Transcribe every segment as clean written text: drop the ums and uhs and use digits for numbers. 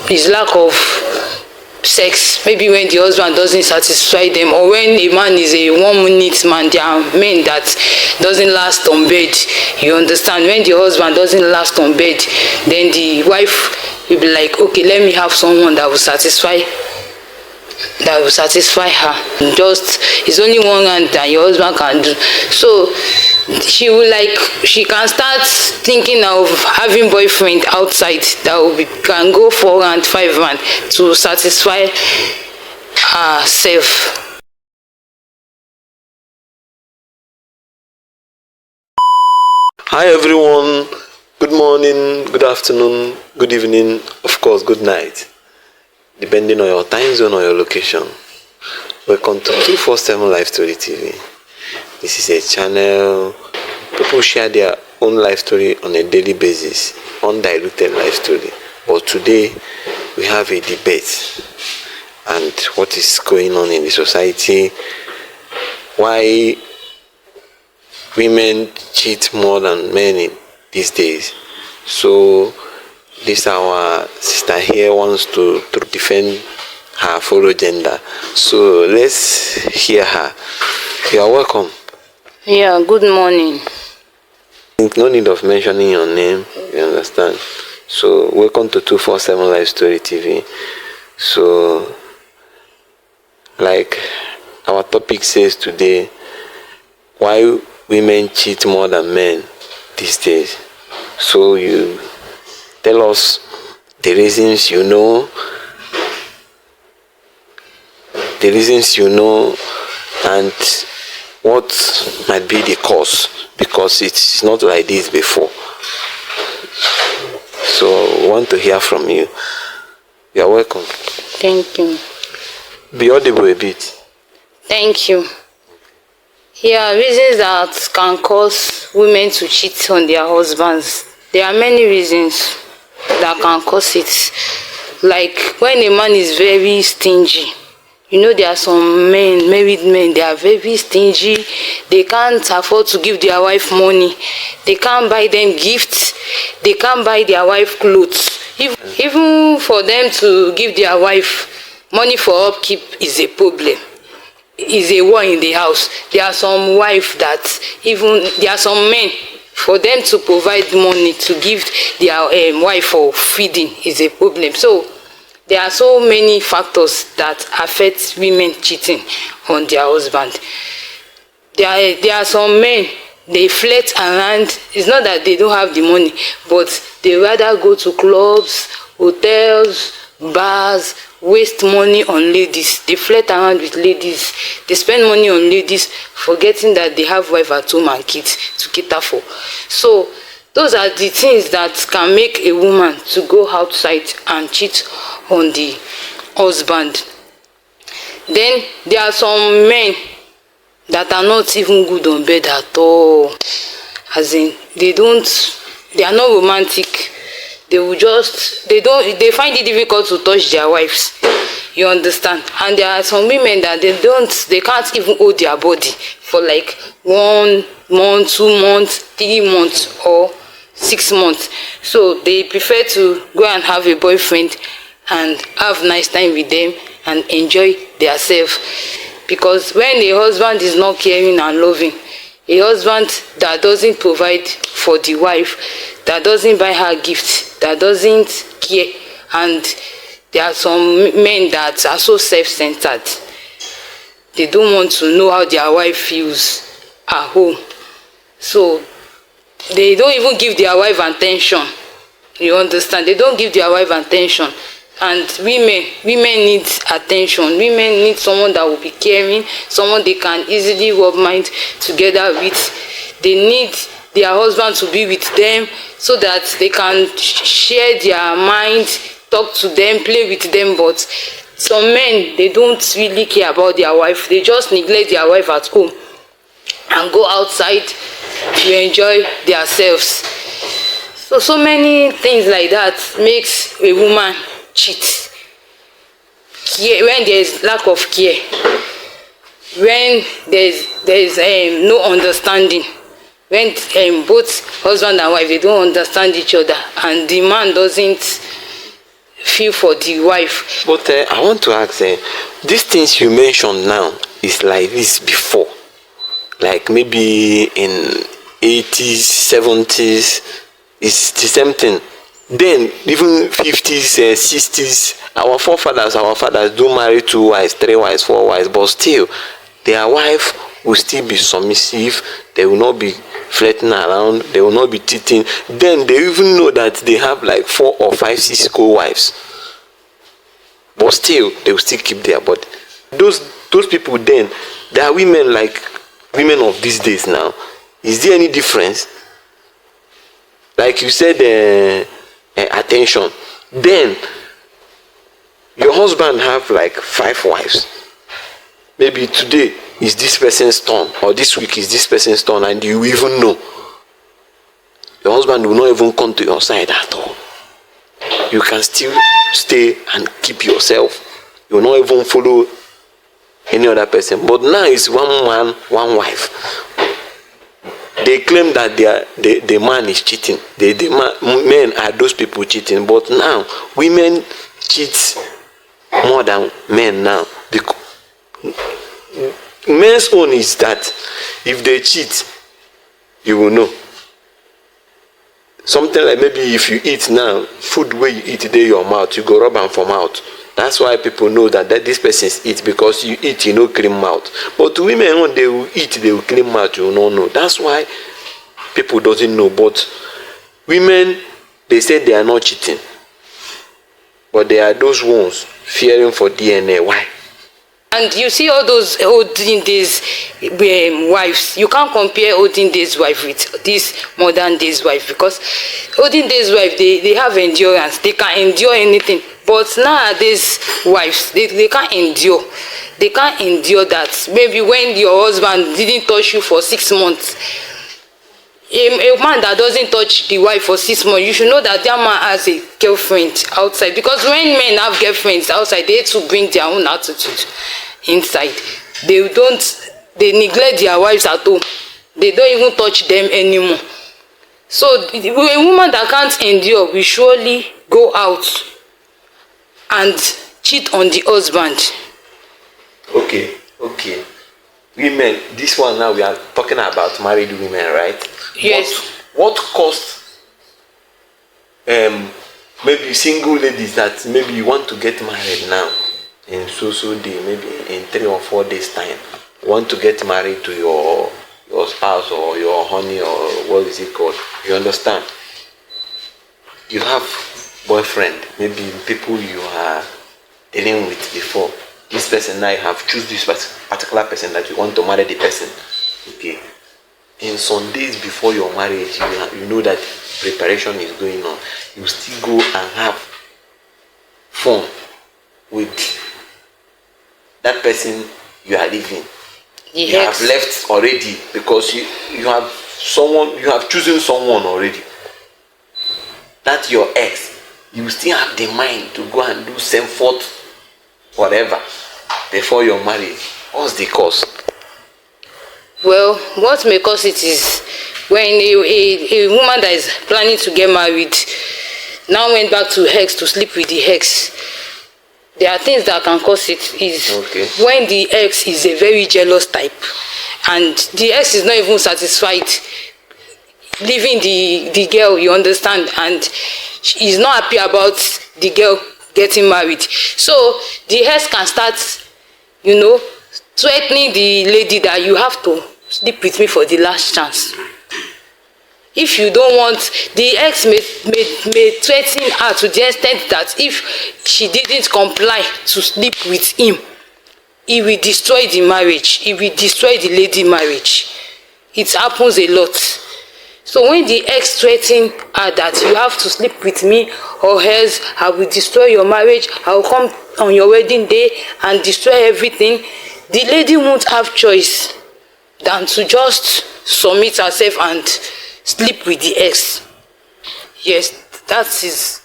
is lack of sex. Maybe when the husband doesn't satisfy them, or when a man is a 1 minute man. There are men that doesn't last on bed. You understand? When the husband doesn't last on bed, then the wife will be like, okay, let me have someone that will satisfy her. Just it's only one hand that your husband can do. So she can start thinking of having boyfriend outside that can go 4 and 5 and to satisfy herself. Hi everyone, good morning, good afternoon, good evening, of course good night, depending on your time zone or your location. Welcome to 247 Life Story TV. This is a channel people share their own life story on a daily basis, undiluted life story. But today we have a debate and what is going on in the society, why women cheat more than men these days. So this our sister here wants to defend her fellow gender. So let's hear her. You are welcome. Yeah, good morning. No need of mentioning your name, you understand? So welcome to 247 Life Story TV. So like our topic says today, why women cheat more than men these days. So you tell us the reasons you know, and what might be the cause, because it's not like this before. So I want to hear from you. You are welcome. Thank you. Be audible a bit. Thank you. Here are reasons that can cause women to cheat on their husbands. There are many reasons that can cause it. Like when a man is very stingy. You know, there are some men, married men, they are very stingy. They can't afford to give their wife money. They can't buy them gifts. They can't buy their wife clothes. Even for them to give their wife money for upkeep is a problem. Is a war in the house. There are some wives that there are some men, for them to provide money to give their wife for feeding is a problem. So there are so many factors that affect women cheating on their husband. There are some men, they flirt around. It's not that they don't have the money, but they rather go to clubs, hotels, bars, waste money on ladies. They flirt around with ladies. They spend money on ladies, forgetting that they have wife at home and kids to cater for. So those are the things that can make a woman to go outside and cheat on the husband. Then there are some men that are not even good on bed at all. As in, they are not romantic. They find it difficult to touch their wives. You understand? And there are some women that they can't even hold their body for like 1 month, 2 months, 3 months, or 6 months. So they prefer to go and have a boyfriend and have nice time with them and enjoy themselves. Because when a husband is not caring and loving, a husband that doesn't provide for the wife, that doesn't buy her gifts, that doesn't care, and there are some men that are so self-centered. They don't want to know how their wife feels at home. So they don't even give their wife attention. You understand? They don't give their wife attention. And women need attention. Women need someone that will be caring, someone they can easily rub mind together with. They need their husband to be with them so that they can share their mind, talk to them, play with them. But some men, they don't really care about their wife. They just neglect their wife at home and go outside to enjoy themselves. So many things like that makes a woman cheat. When there is lack of care, when there is no understanding, when both husband and wife, they don't understand each other, and the man doesn't feel for the wife. But I want to ask, these things you mentioned now is like this before, like maybe in 80s, 70s, it's the same thing. Then even 50s, 60s, our fathers do marry 2 wives, 3 wives, 4 wives, but still their wife will still be submissive. They will not be flirting around. They will not be cheating. Then they even know that they have like 4 or 5, 6 co-wives, but still they will still keep their body. Those people, then they are women like women of these days now. Is there any difference? Like you said, attention. Then your husband have like 5 wives. Maybe today is this person's turn, or this week is this person's turn, and you even know. Your husband will not even come to your side at all. You can still stay and keep yourself. You will not even follow any other person. But now it's one man, one wife. They claim that the man is cheating. Men are those people cheating. But now women cheat more than men now. Because men's own is that if they cheat, you will know. Something like maybe if you eat now, food where you eat there your mouth, you go rub am for mouth. That's why people know that this person eat, because you eat, you know, clean mouth. But women, when they will eat, they will clean mouth, you don't know. That's why people doesn't know. But women, they say they are not cheating, but they are those ones fearing for DNA. Why? And you see all those olden days wives, you can't compare olden days wife with this modern days wife, because olden days wife, they have endurance, they can endure anything. But nowadays wives, they can't endure. They can't endure that. Maybe when your husband didn't touch you for 6 months, a man that doesn't touch the wife for 6 months, you should know that that man has a girlfriend outside. Because when men have girlfriends outside, they to bring their own attitude inside. They neglect their wives at home. They don't even touch them anymore. So a woman that can't endure will surely go out and cheat on the husband. Okay. Women, this one now we are talking about married women, right? Yes. What cost maybe single ladies that maybe you want to get married now in so day, maybe in 3 or 4 days time, want to get married to your spouse or your honey, or what is it called? You understand? You have boyfriend, maybe people you are dealing with before. This person now, you have choose this particular person that you want to marry the person. Okay. In some days before your marriage, you know that preparation is going on. You still go and have fun with that person you are living. Yes. You have left already, because you have chosen someone already. That's your ex. You still have the mind to go and do same fault, whatever, before your marriage. What's the cause? Well, what may cause it is when a woman that is planning to get married now went back to ex to sleep with the ex. There are things that can cause it. Is when the ex is a very jealous type, and the ex is not even satisfied leaving the girl, you understand, and she is not happy about the girl getting married. So the ex can start, threatening the lady that you have to sleep with me for the last chance. If you don't want, the ex may threaten her to the extent that if she didn't comply to sleep with him, he will destroy the marriage. He will destroy the lady marriage. It happens a lot. So when the ex threatens her that you have to sleep with me or else I will destroy your marriage, I will come on your wedding day and destroy everything, the lady won't have choice than to just submit herself and sleep with the ex. Yes, that is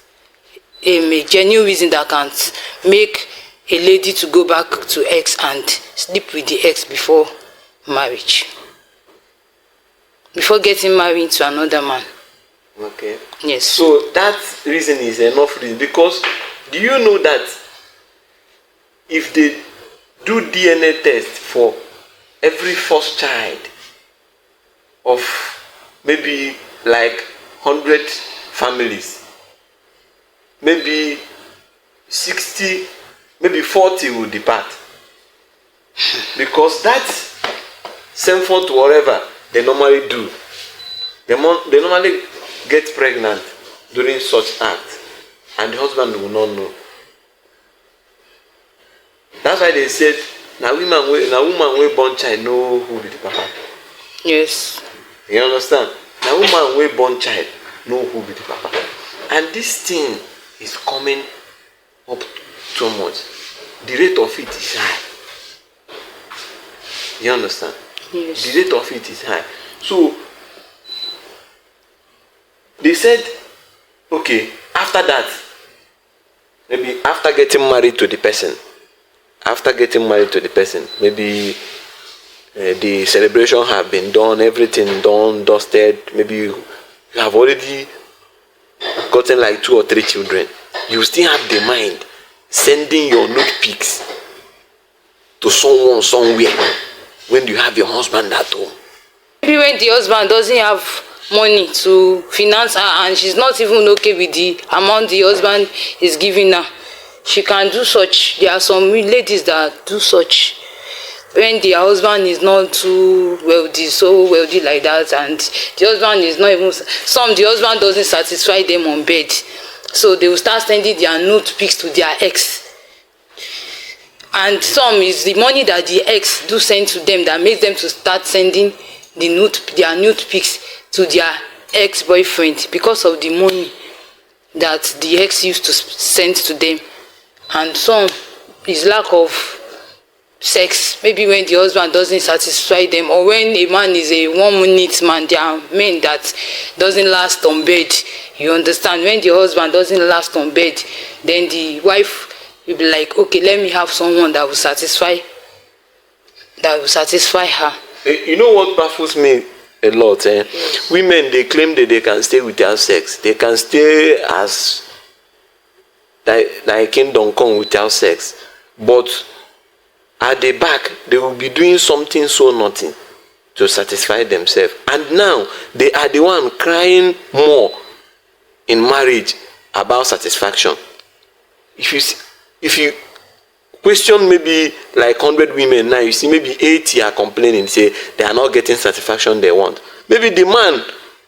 a genuine reason that can make a lady to go back to ex and sleep with the ex before marriage, before getting married to another man. Okay. Yes. So that reason is enough reason, because Do you know that if they do DNA test for every first child of maybe like 100 families, maybe 60, maybe 40 will depart? Because that same for to whatever they normally do, they normally get pregnant during such act, and the husband will not know. That's why they said na woman wey born child know who be the papa. Yes. You understand? Na woman wey born child know who be the papa. And this thing is coming up too much. The rate of it is high. You understand? Yes. The rate of it is high. So they said, okay, after that, maybe after getting married to the person, maybe the celebration have been done, everything done, dusted, maybe you have already gotten like 2 or 3 children, you still have the mind sending your nude pics to someone somewhere when you have your husband at home. Maybe when the husband doesn't have money to finance her and she's not even okay with the amount the husband is giving her, she can do such. There are some ladies that do such when the husband is not too wealthy, so wealthy like that, and the husband is not even, the husband doesn't satisfy them on bed, so they will start sending their nude pics to their ex. And some is the money that the ex do send to them that makes them to start sending their nude pics to their ex-boyfriend, because of the money that the ex used to send to them. And some is lack of sex, maybe when the husband doesn't satisfy them, or when a man is a 1-minute man. There are men that doesn't last on bed. You understand? When the husband doesn't last on bed, then the wife will be like, okay, let me have someone that will satisfy her. You know what baffles me a lot? Yes. Women, they claim that they can stay without sex. They can stay as like kingdom come without sex. But at the back, they will be doing something so nothing to satisfy themselves. And now, they are the one crying more in marriage about satisfaction. If you question maybe like 100 women now, you see maybe 80 are complaining, say they are not getting satisfaction they want. Maybe the man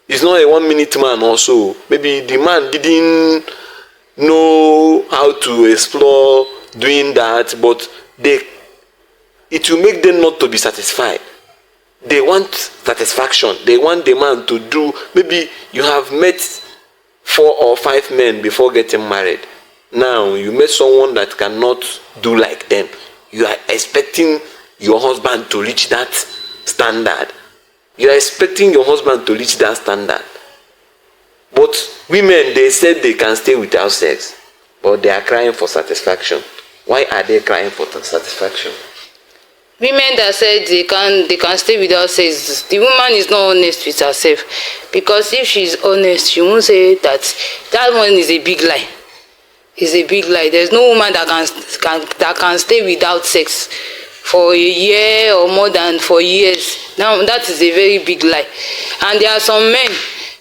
is not a 1-minute man also. Maybe the man didn't know how to explore doing that, but it will make them not to be satisfied. They want satisfaction. They want the man to do. Maybe you have met 4 or 5 men before getting married. Now you met someone that cannot do like them. You are expecting your husband to reach that standard. You are expecting your husband to reach that standard. But women, they said they can stay without sex, but they are crying for satisfaction. Why are they crying for satisfaction? Women that said they can stay without sex, the woman is not honest with herself. Because if she's honest, she won't say that one is a big lie. It's a big lie. There's no woman that can stay without sex for a year or more than 4 years. Now that is a very big lie. And there are some men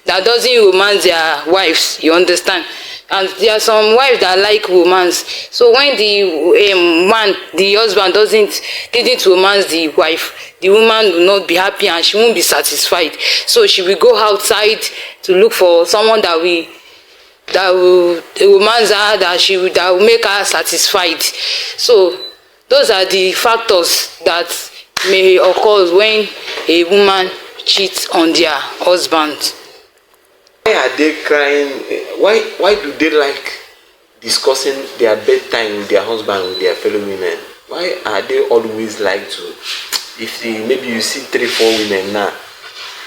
that doesn't romance their wives. You understand? And there are some wives that like romance. So when the husband didn't romance the wife, the woman will not be happy and she won't be satisfied. So she will go outside to look for someone that will romance her, that will make her satisfied. So those are the factors that may occur when a woman cheats on their husband. Why are they crying? Why do they like discussing their bedtime with their husband, with their fellow women? Why are they always like to, maybe you see 3-4 women now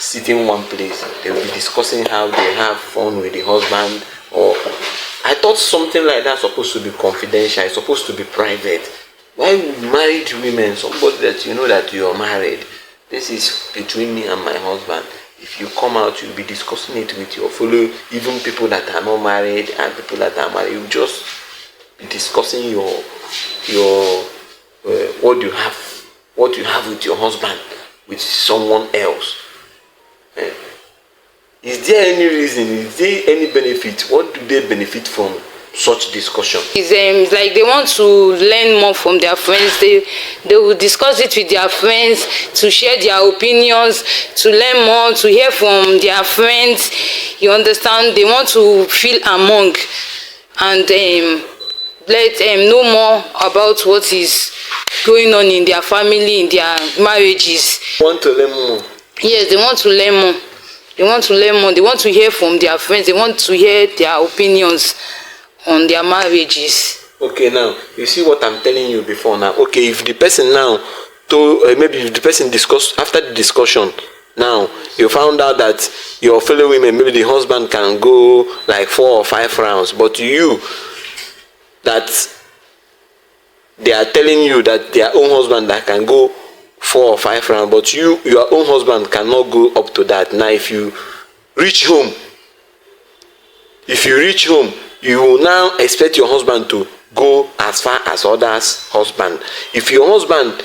sitting in one place, they will be discussing how they have fun with the husband? Or I thought something like that is supposed to be confidential, it's supposed to be private. Why would married women, somebody that you know that you are married, this is between me and my husband, if you come out, you'll be discussing it with your fellow, even people that are not married and people that are married, you just discussing your what you have with your husband with someone else. Is there any reason? Is there any benefit? What do they benefit from such discussion? It's like they want to learn more from their friends. They will discuss it with their friends to share their opinions, to learn more, to hear from their friends. You understand? They want to feel among and let know more about what is going on in their family, in their marriages. Want to learn more? Yes, they want to learn more. They want to learn more. They want to hear from their friends. They want to hear their opinions on their marriages. Okay, now you see what I'm telling you before now. Okay, if the person now maybe if the person discussed after the discussion, now you found out that your fellow women, maybe the husband can go like 4 or 5 rounds, but you that they are telling you that their own husband that can go 4 or 5 rounds, but your own husband cannot go up to that. Now if you reach home, you will now expect your husband to go as far as others' husband. If your husband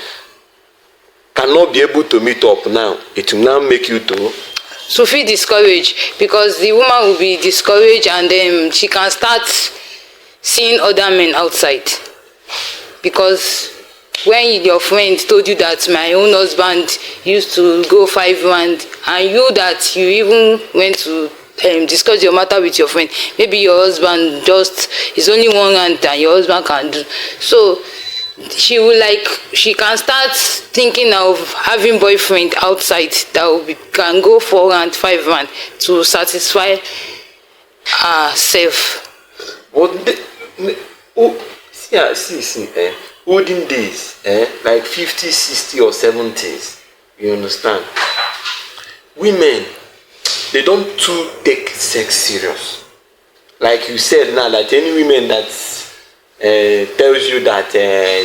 cannot be able to meet up now, it will now make you to feel discouraged, because the woman will be discouraged, and then she can start seeing other men outside. Because when your friend told you that my own husband used to go 5 rounds, and you that you even went to discuss your matter with your friend, maybe your husband just is only 1 round that your husband can do, so she can start thinking of having boyfriend outside that can go 4 rounds, 5 rounds to satisfy herself. But olden days, like 50s, 60s or 70s, you understand, women, they don't too take sex serious. Like you said now, that any women that tells you that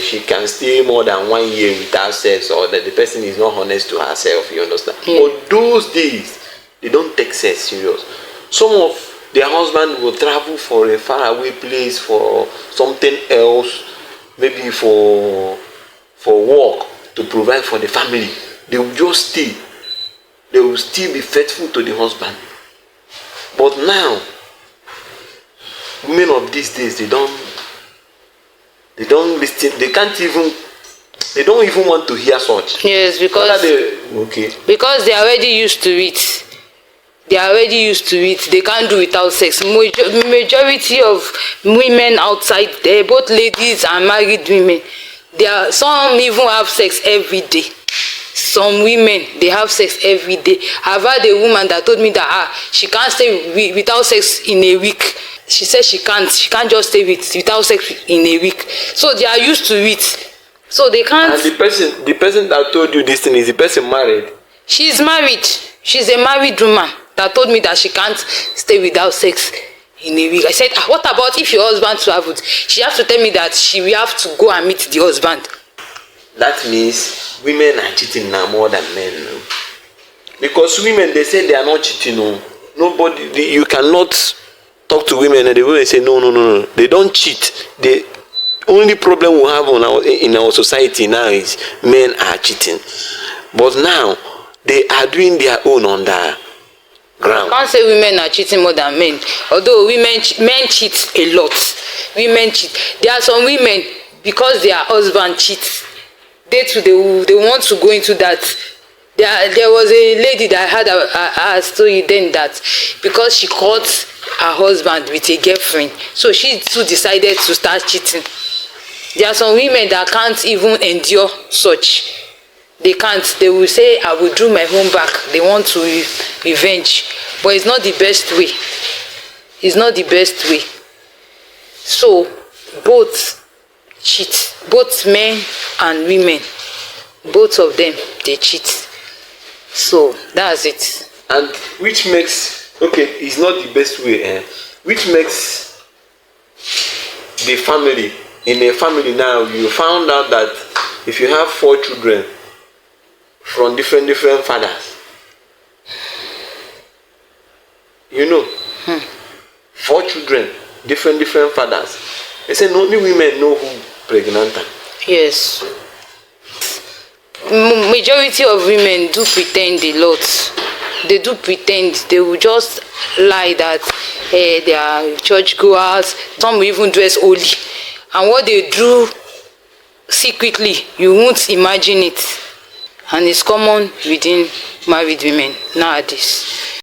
she can stay more than 1 year without sex, or that the person is not honest to herself, you understand. But those days, they don't take sex serious. Some of their husband will travel for a faraway place for something else, maybe for work, to provide for the family. They will just stay. They will still be faithful to the husband. But now, women of these days, they don't listen. They don't even want to hear such. Yes, because they are already used to it. They can't do without sex. Majority of women outside there, both ladies and married women, some even have sex every day. Some women, they have sex every day. I've had a woman that told me that she can't stay without sex in a week. She said she can't just stay without sex in a week. So they are used to it. So they can't. And the person that told you this thing, is the person married? She's married. She's a married woman that told me that she can't stay without sex in a week. I said, what about if your husband traveled? She has to tell me that she will have to go and meet the husband. That means women are cheating now more than men. No? Because women, they say they are not cheating. No. You cannot talk to women and they will say no. They don't cheat. The only problem we have in our society now is men are cheating. But now, they are doing their own on the ground. I can't say women are cheating more than men. Although men cheat a lot. Women cheat. There are some women, because their husband cheats, they want to go into that. There was a lady that had a story then, that because she caught her husband with a girlfriend, so she too decided to start cheating. There are some women that can't even endure such. They can't. They will say, I will do my home back. They want to revenge. But it's not the best way. It's not the best way. So, both cheat. Both men and women. Both of them, they cheat. So, that's it. And which makes, it's not the best way. Which makes the family, in a family now, you found out that if you have 4 children, from different fathers, 4 children, different fathers, They say only women know who pregnant are. Yes. Majority of women do pretend a lot. They do pretend. They will just lie that they are church goers. Some will even dress holy. And what they do secretly, you won't imagine it. And it's common within married women nowadays.